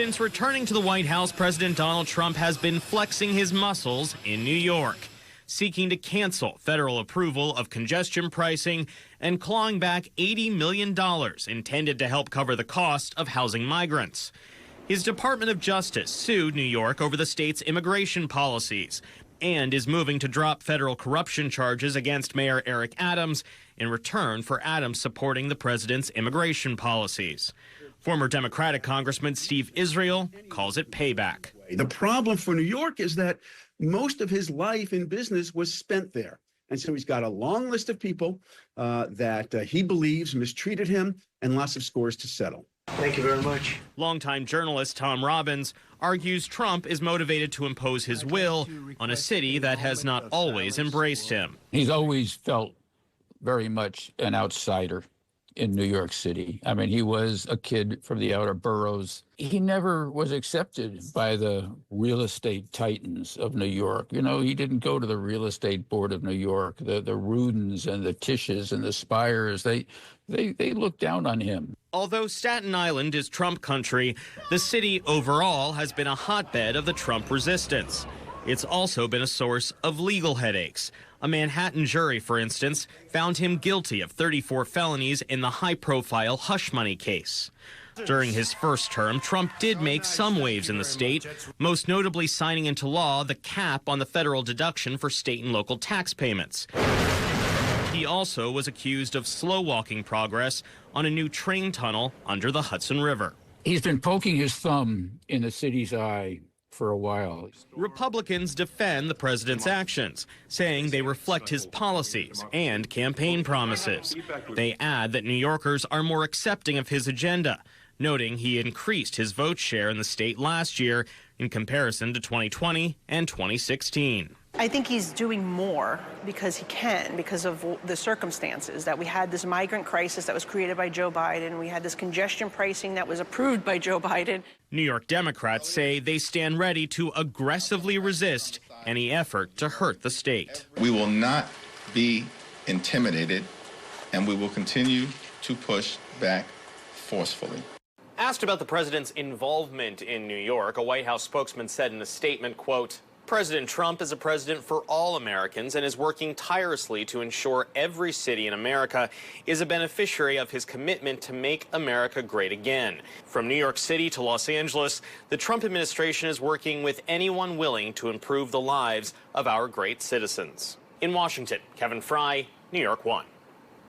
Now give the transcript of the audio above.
Since returning to the White House, President Donald Trump has been flexing his muscles in New York, seeking to cancel federal approval of congestion pricing and clawing back $80 million intended to help cover the cost of housing migrants. His Department of Justice sued New York over the state's immigration policies and is moving to drop federal corruption charges against Mayor Eric Adams in return for Adams supporting the president's immigration policies. Former Democratic Congressman Steve Israel calls it payback. The problem for New York is that most of his life in business was spent there. And so he's got a long list of people that he believes mistreated him and lots of scores to settle. Thank you very much. Longtime journalist Tom Robbins argues Trump is motivated to impose his will on a city that has not always embraced him. He's always felt very much an outsider in New York City. I mean, he was a kid from the outer boroughs. He never was accepted by the real estate titans of New York. You know, he didn't go to the real estate board of New York. The Rudins and the Tisches and the Spires, they looked down on him. Although Staten Island is Trump country, the city overall has been a hotbed of the Trump resistance. It's also been a source of legal headaches. A Manhattan jury, for instance, found him guilty of 34 felonies in the high-profile hush money case. During his first term, Trump did make some waves in the state, most notably signing into law the cap on the federal deduction for state and local tax payments. He also was accused of slow-walking progress on a new train tunnel under the Hudson River. He's been poking his thumb in the city's eye for a while. Republicans defend the president's actions, saying they reflect his policies and campaign promises. They add that New Yorkers are more accepting of his agenda, noting he increased his vote share in the state last year in comparison to 2020 and 2016. I think he's doing more because he can, because of the circumstances, that we had this migrant crisis that was created by Joe Biden. We had this congestion pricing that was approved by Joe Biden. New York Democrats say they stand ready to aggressively resist any effort to hurt the state. We will not be intimidated, and we will continue to push back forcefully. Asked about the president's involvement in New York, a White House spokesman said in a statement, quote, "President Trump is a president for all Americans and is working tirelessly to ensure every city in America is a beneficiary of his commitment to make America great again." From New York City to Los Angeles, the Trump administration is working with anyone willing to improve the lives of our great citizens. In Washington, Kevin Fry, New York 1.